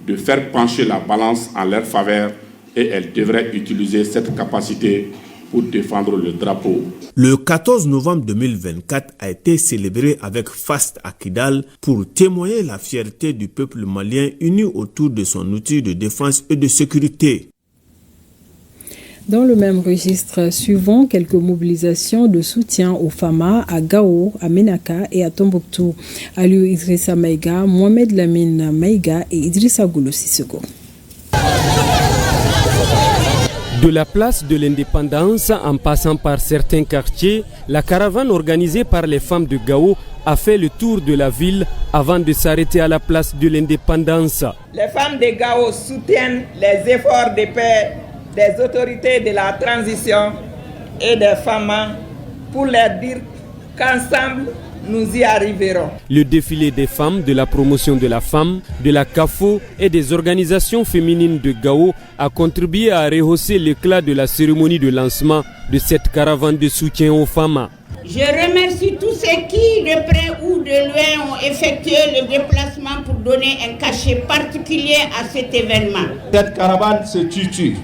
de faire pencher la balance en leur faveur et elles devraient utiliser cette capacité pour défendre le drapeau. Le 14 novembre 2024 a été célébré avec faste à Kidal pour témoigner la fierté du peuple malien uni autour de son outil de défense et de sécurité. Dans le même registre, suivant quelques mobilisations de soutien aux Fama à Gao, à Menaka et à Tombouctou, Aliou Idrissa Maïga, Mohamed Lamine Maïga et Idrissa Goulou Sissoko. De la place de l'Indépendance en passant par certains quartiers, la caravane organisée par les femmes de Gao a fait le tour de la ville avant de s'arrêter à la place de l'Indépendance. Les femmes de Gao soutiennent les efforts de paix des autorités de la transition et des femmes pour leur dire qu'ensemble, nous y arriverons. Le défilé des femmes de la promotion de la femme, de la CAFO et des organisations féminines de Gao a contribué à rehausser l'éclat de la cérémonie de lancement de cette caravane de soutien aux femmes. Je remercie tous ceux qui, de près ou de loin, ont effectué le déplacement pour donner un cachet particulier à cet événement. Cette caravane se situe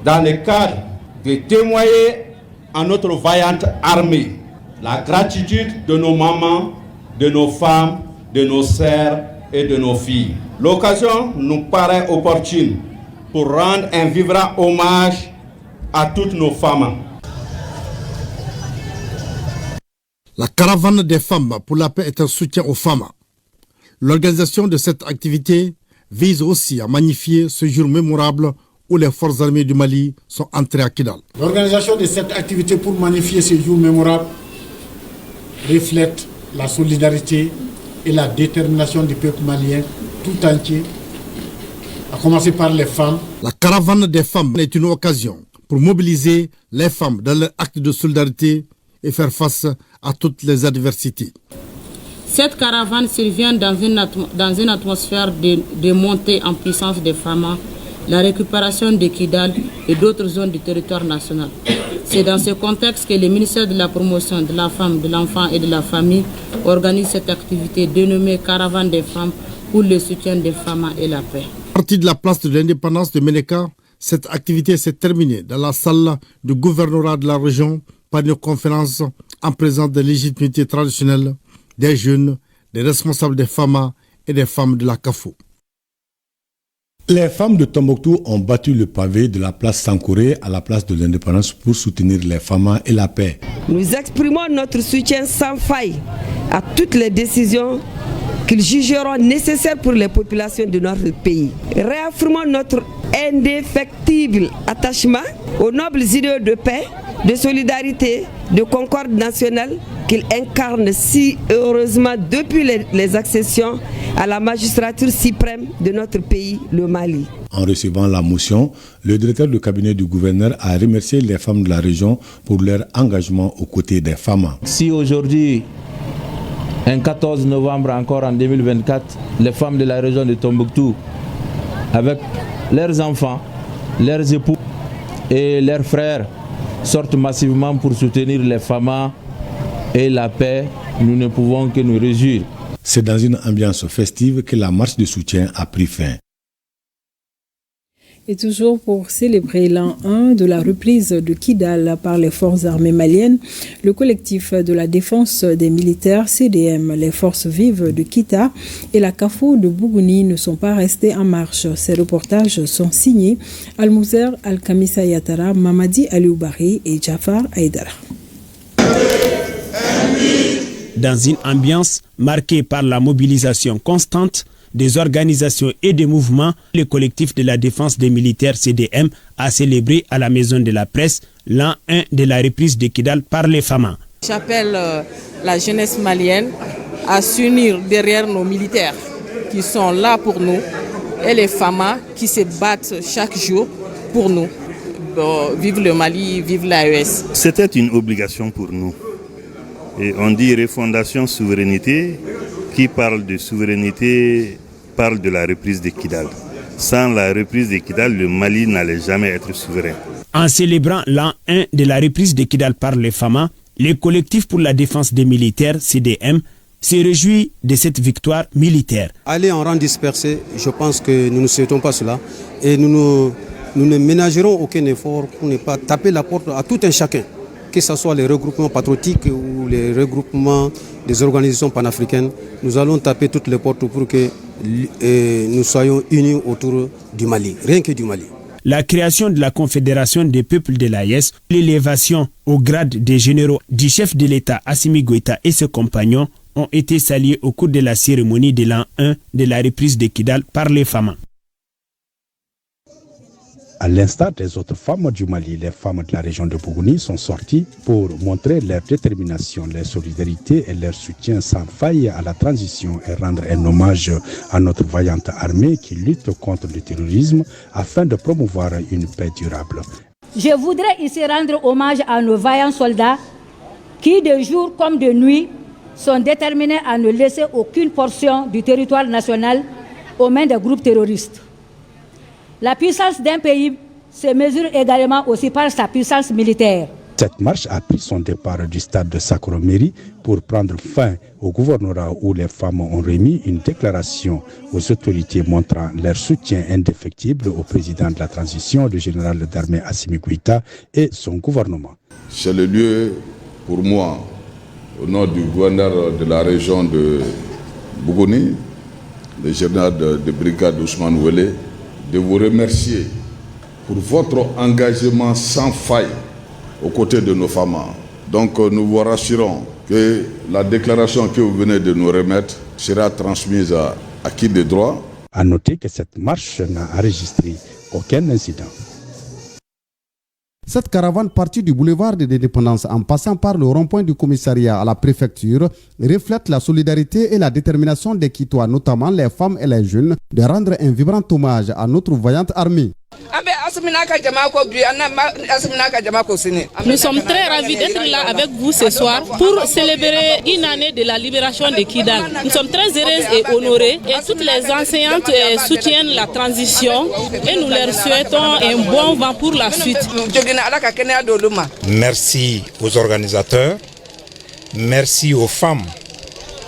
dans le cadre de témoigner à notre vaillante armée la gratitude de nos mamans, de nos femmes, de nos sœurs et de nos filles. L'occasion nous paraît opportune pour rendre un vibrant hommage à toutes nos femmes. La caravane des femmes pour la paix est un soutien aux femmes. L'organisation de cette activité vise aussi à magnifier ce jour mémorable où les forces armées du Mali sont entrées à Kidal. L'organisation de cette activité pour magnifier ce jour mémorable reflète la solidarité et la détermination du peuple malien tout entier, à commencer par les femmes. La caravane des femmes est une occasion pour mobiliser les femmes dans leur acte de solidarité et faire face à toutes les adversités. Cette caravane survient dans une atmosphère de montée en puissance des femmes, la récupération de Kidal et d'autres zones du territoire national. C'est dans ce contexte que le ministère de la Promotion de la Femme, de l'Enfant et de la Famille organise cette activité dénommée Caravane des femmes pour le soutien des femmes et la paix. Partie de la place de l'Indépendance de Meneka, cette activité s'est terminée dans la salle du gouvernorat de la région par une conférence en présence de légitimité traditionnelle, des jeunes, des responsables des FAMA et des femmes de la CAFO. Les femmes de Tombouctou ont battu le pavé de la place Sankoré à la place de l'Indépendance pour soutenir les femmes et la paix. Nous exprimons notre soutien sans faille à toutes les décisions qu'ils jugeront nécessaires pour les populations de notre pays. Réaffirmons notre indéfectible attachement aux nobles idéaux de paix, de solidarité, de concorde nationale que qu'il incarne si heureusement depuis les accessions à la magistrature suprême de notre pays, le Mali. En recevant la motion, le directeur du cabinet du gouverneur a remercié les femmes de la région pour leur engagement aux côtés des femmes. Si aujourd'hui, un 14 novembre encore en 2024, les femmes de la région de Tombouctou, avec leurs enfants, leurs époux et leurs frères, sortent massivement pour soutenir les femmes et la paix, nous ne pouvons que nous réjouir. C'est dans une ambiance festive que la marche de soutien a pris fin. Et toujours pour célébrer l'an 1 de la reprise de Kidal par les forces armées maliennes, le collectif de la défense des militaires CDM, les forces vives de Kita et la CAFO de Bougouni ne sont pas restés en marche. Ces reportages sont signés Almouzer Al-Kamissa Yatara, Mamadi Alioubari et Jafar Aïdara. Dans une ambiance marquée par la mobilisation constante des organisations et des mouvements, le collectif de la défense des militaires CDM a célébré à la Maison de la Presse l'an 1 de la reprise de Kidal par les FAMA. J'appelle la jeunesse malienne à s'unir derrière nos militaires qui sont là pour nous et les FAMA qui se battent chaque jour pour nous. Vive le Mali, vive l'AES. C'était une obligation pour nous. Et on dit refondation souveraineté, qui parle de souveraineté parle de la reprise de Kidal. Sans la reprise de Kidal, le Mali n'allait jamais être souverain. En célébrant l'an 1 de la reprise de Kidal par les FAMA, le collectif pour la défense des militaires CDM se réjouit de cette victoire militaire. Aller en rang dispersé, je pense que nous ne souhaitons pas cela et nous ne ménagerons aucun effort pour ne pas taper la porte à tout un chacun, que ce soit les regroupements patriotiques ou les regroupements des organisations panafricaines. Nous allons taper toutes les portes pour que nous soyons unis autour du Mali, rien que du Mali. La création de la Confédération des peuples de l'AES, l'élévation au grade des généraux du chef de l'État Assimi Goïta et ses compagnons ont été salués au cours de la cérémonie de l'an 1 de la reprise de Kidal par les FAMA. À l'instar des autres femmes du Mali, les femmes de la région de Bougouni sont sorties pour montrer leur détermination, leur solidarité et leur soutien sans faille à la transition et rendre un hommage à notre vaillante armée qui lutte contre le terrorisme afin de promouvoir une paix durable. Je voudrais ici rendre hommage à nos vaillants soldats qui, de jour comme de nuit, sont déterminés à ne laisser aucune portion du territoire national aux mains des groupes terroristes. La puissance d'un pays se mesure également aussi par sa puissance militaire. Cette marche a pris son départ du stade de Sacro-Mairie pour prendre fin au gouvernorat où les femmes ont remis une déclaration aux autorités montrant leur soutien indéfectible au président de la transition, le général d'armée Assimi Goïta et son gouvernement. C'est le lieu pour moi, au nom du gouverneur de la région de Bougouni, le général de brigade Ousmane Ouelé, de vous remercier pour votre engagement sans faille aux côtés de nos femmes. Donc nous vous rassurons que la déclaration que vous venez de nous remettre sera transmise à qui de droit. À noter que cette marche n'a enregistré aucun incident. Cette caravane partie du boulevard de l'Indépendance en passant par le rond-point du commissariat à la préfecture reflète la solidarité et la détermination des Kitois, notamment les femmes et les jeunes, de rendre un vibrant hommage à notre vaillante armée. Nous sommes très ravis d'être là avec vous ce soir pour célébrer une année de la libération de Kidal. Nous sommes très heureuses et honorées et toutes les enseignantes soutiennent la transition et nous leur souhaitons un bon vent pour la suite. Merci aux organisateurs, merci aux femmes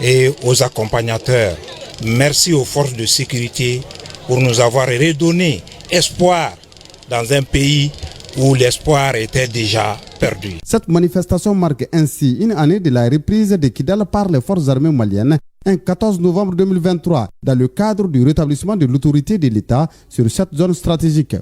et aux accompagnateurs, merci aux forces de sécurité pour nous avoir redonné espoir dans un pays où l'espoir était déjà perdu. Cette manifestation marque ainsi une année de la reprise de Kidal par les forces armées maliennes, un 14 novembre 2023, dans le cadre du rétablissement de l'autorité de l'État sur cette zone stratégique.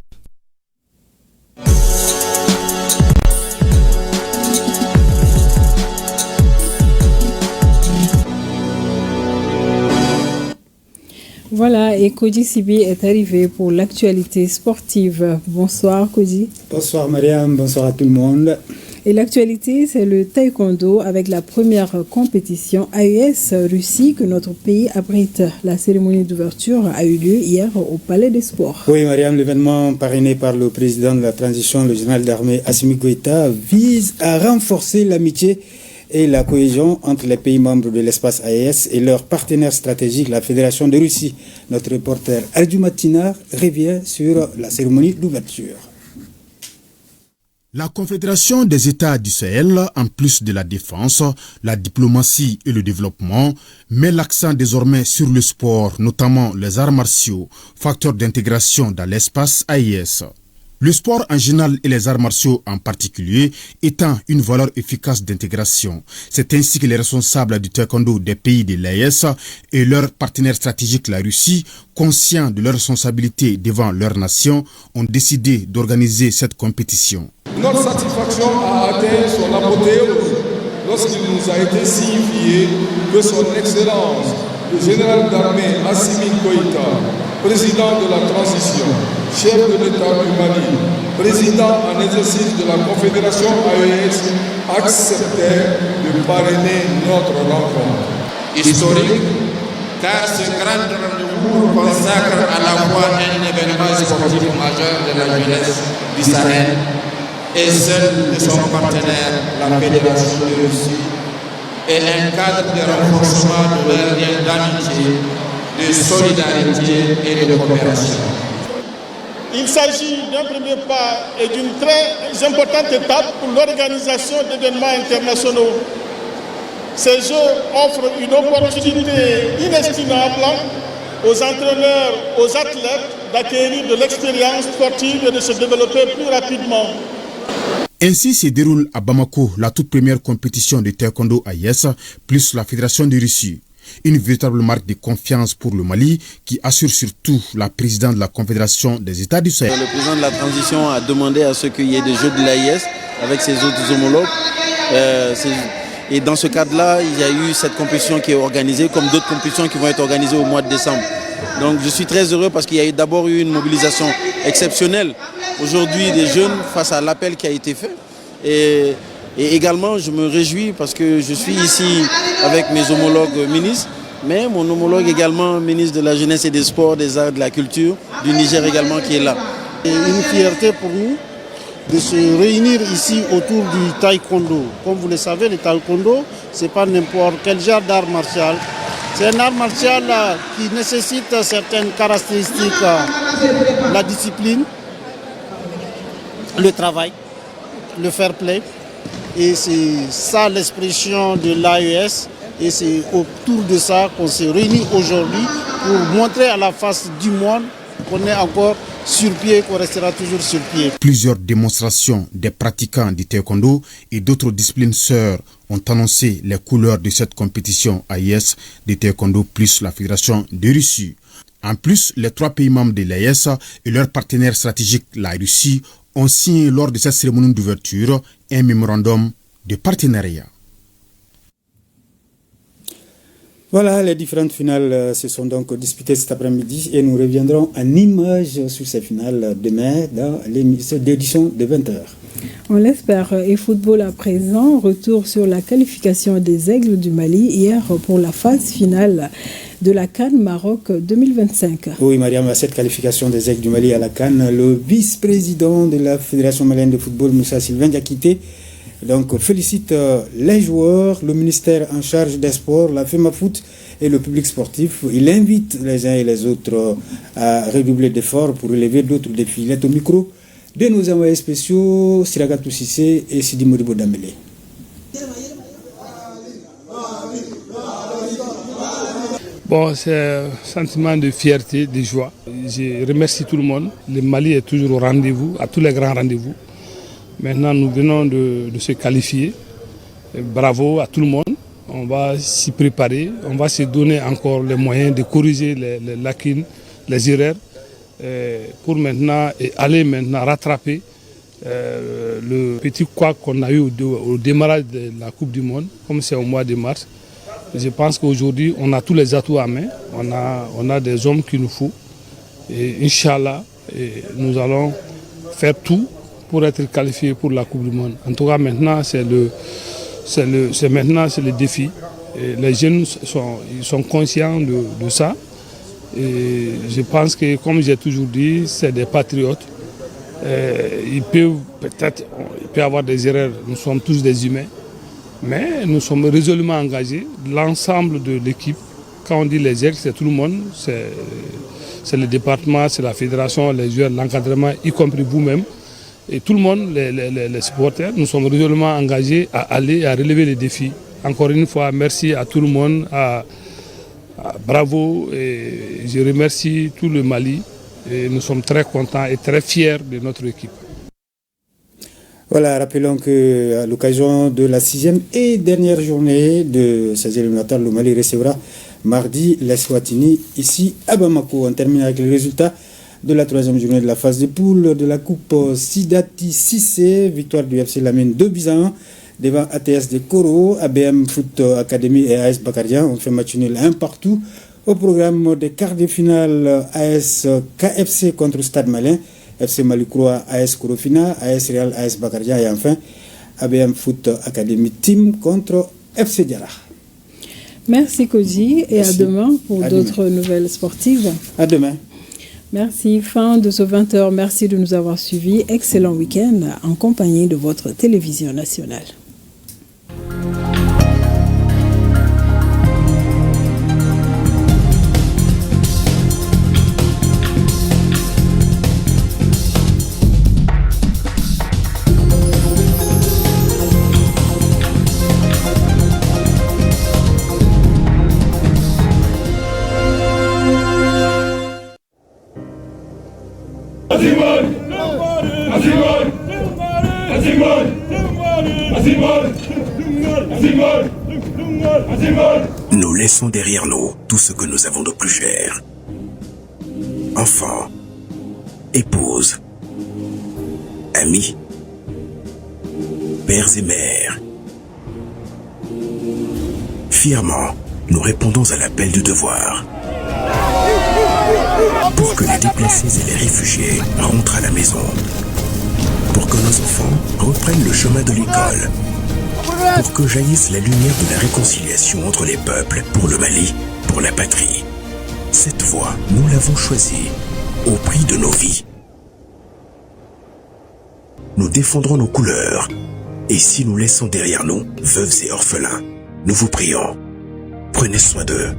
Voilà, et Koji Sibi est arrivé pour l'actualité sportive. Bonsoir Koji. Bonsoir Mariam, bonsoir à tout le monde. Et l'actualité, c'est le taekwondo avec la première compétition AES Russie que notre pays abrite. La cérémonie d'ouverture a eu lieu hier au Palais des Sports. Oui, Mariam, l'événement parrainé par le président de la transition, le général d'armée Assimi Goïta, vise à renforcer l'amitié et la cohésion entre les pays membres de l'espace AES et leurs partenaires stratégiques, la Fédération de Russie. Notre reporter Ardu Matinar revient sur la cérémonie d'ouverture. La Confédération des États du Sahel, en plus de la défense, la diplomatie et le développement, met l'accent désormais sur le sport, notamment les arts martiaux, facteur d'intégration dans l'espace AES. Le sport en général et les arts martiaux en particulier étant une valeur efficace d'intégration. C'est ainsi que les responsables du taekwondo des pays de l'AES et leurs partenaires stratégiques, la Russie, conscients de leurs responsabilités devant leur nation, ont décidé d'organiser cette compétition. Notre satisfaction a atteint son apothéose lorsqu'il nous a été signifié que son Excellence, le général d'armée Assimi Goïta, président de la transition, chef de l'État du Mali, président en exercice de la Confédération AES, acceptait de parrainer notre rencontre. Historique, car ce grand rendez-vous consacre à la fois un événement sportif majeur de la jeunesse du Sahel et celle de son partenaire, la Fédération de Russie, et un cadre de renforcement de leurs liens d'amitié, de solidarité et de coopération. Il s'agit d'un premier pas et d'une très importante étape pour l'organisation d'événements internationaux. Ces Jeux offrent une opportunité inestimable aux entraîneurs, aux athlètes d'acquérir de l'expérience sportive et de se développer plus rapidement. Ainsi se déroule à Bamako la toute première compétition de taekwondo AES plus la Fédération de Russie. Une véritable marque de confiance pour le Mali qui assure surtout la présidente de la Confédération des États du Sahel. Le président de la transition a demandé à ce qu'il y ait des Jeux de l'AES avec ses autres homologues. Et dans ce cadre-là, il y a eu cette compétition qui est organisée, comme d'autres compétitions qui vont être organisées au mois de décembre. Donc je suis très heureux parce qu'il y a d'abord eu une mobilisation exceptionnelle aujourd'hui des jeunes face à l'appel qui a été fait. Et également, je me réjouis parce que je suis ici avec mes homologues ministres, mais mon homologue également, ministre de la Jeunesse et des Sports, des Arts et de la Culture, du Niger également qui est là. C'est une fierté pour nous de se réunir ici autour du taekwondo. Comme vous le savez, le taekwondo, ce n'est pas n'importe quel genre d'art martial. C'est un art martial qui nécessite certaines caractéristiques, la discipline, le travail, le fair play. Et c'est ça l'expression de l'AES. Et c'est autour de ça qu'on s'est réunis aujourd'hui pour montrer à la face du monde qu'on est encore sur pied, qu'on restera toujours sur pied. Plusieurs démonstrations des pratiquants du taekwondo et d'autres disciplines sœurs ont annoncé les couleurs de cette compétition AES de taekwondo plus la Fédération de Russie. En plus, les trois pays membres de l'AES et leurs partenaires stratégiques, la Russie, ont signé lors de cette cérémonie d'ouverture un mémorandum de partenariat. Voilà, les différentes finales se sont donc disputées cet après-midi et nous reviendrons en images sur ces finales demain dans l'édition de 20h. On l'espère. Et football à présent, retour sur la qualification des Aigles du Mali hier pour la phase finale de la CAN Maroc 2025. Oui, Mariam, à cette qualification des Aigles du Mali à la CAN, le vice-président de la Fédération malienne de football, Moussa Sylvain Diakité, donc félicite les joueurs, le ministère en charge des sports, la FEMAFOOT et le public sportif. Il invite les uns et les autres à redoubler d'efforts pour relever d'autres défis. Il est au micro de nos envoyés spéciaux, Siragatou Sissé et Sidi Modibo Damele. Bon, c'est un sentiment de fierté, de joie. Je remercie tout le monde. Le Mali est toujours au rendez-vous, à tous les grands rendez-vous. Maintenant, nous venons de se qualifier. Bravo à tout le monde. On va s'y préparer. On va se donner encore les moyens de corriger les lacunes, les erreurs, pour maintenant aller maintenant rattraper le petit couac qu'on a eu au démarrage de la Coupe du Monde, comme c'est au mois de mars. Je pense qu'aujourd'hui, on a tous les atouts à main. On a des hommes qu'il nous faut. Et Inch'Allah, nous allons faire tout pour être qualifiés pour la Coupe du Monde. En tout cas, maintenant, c'est le défi. Et les jeunes sont conscients de ça. Et je pense que, comme j'ai toujours dit, c'est des patriotes. Il peut y avoir des erreurs, nous sommes tous des humains, mais nous sommes résolument engagés, l'ensemble de l'équipe. Quand on dit les aigles, c'est tout le monde, c'est le département, c'est la fédération, les joueurs, l'encadrement, y compris vous-même. Et tout le monde, les supporters, nous sommes résolument engagés à aller, à relever les défis. Encore une fois, merci à tout le monde, bravo, et je remercie tout le Mali. Et nous sommes très contents et très fiers de notre équipe. Voilà, rappelons qu'à l'occasion de la 6e et dernière journée de ces éliminatoires, le Mali recevra mardi l'Eswatini ici à Bamako. On termine avec les résultats de la 3e journée de la phase de poule de la Coupe Sidati Cissé. Victoire du FC Lamine 2-1 devant ATS de Koro, ABM Foot Academy et AS Bakardian. On fait match nul 1 partout. Au programme des quarts de finale, AS KFC contre Stade Malien, FC Malikroa, AS Korofina, AS Real, AS Bakardia et enfin ABM Foot Academy Team contre FC Diarra. Merci Koji et Merci. À demain pour d'autres nouvelles sportives. À demain. Merci. Fin de ce 20h. Merci de nous avoir suivis. Excellent week-end en compagnie de votre télévision nationale. Nous laissons derrière nous tout ce que nous avons de plus cher. Enfants, épouses, amis, pères et mères. Fièrement, nous répondons à l'appel du devoir. Pour que les déplacés et les réfugiés rentrent à la maison. Pour que nos enfants reprennent le chemin de l'école. Pour que jaillisse la lumière de la réconciliation entre les peuples, pour le Mali, pour la patrie. Cette voie, nous l'avons choisie, au prix de nos vies. Nous défendrons nos couleurs, et si nous laissons derrière nous veuves et orphelins, nous vous prions, prenez soin d'eux.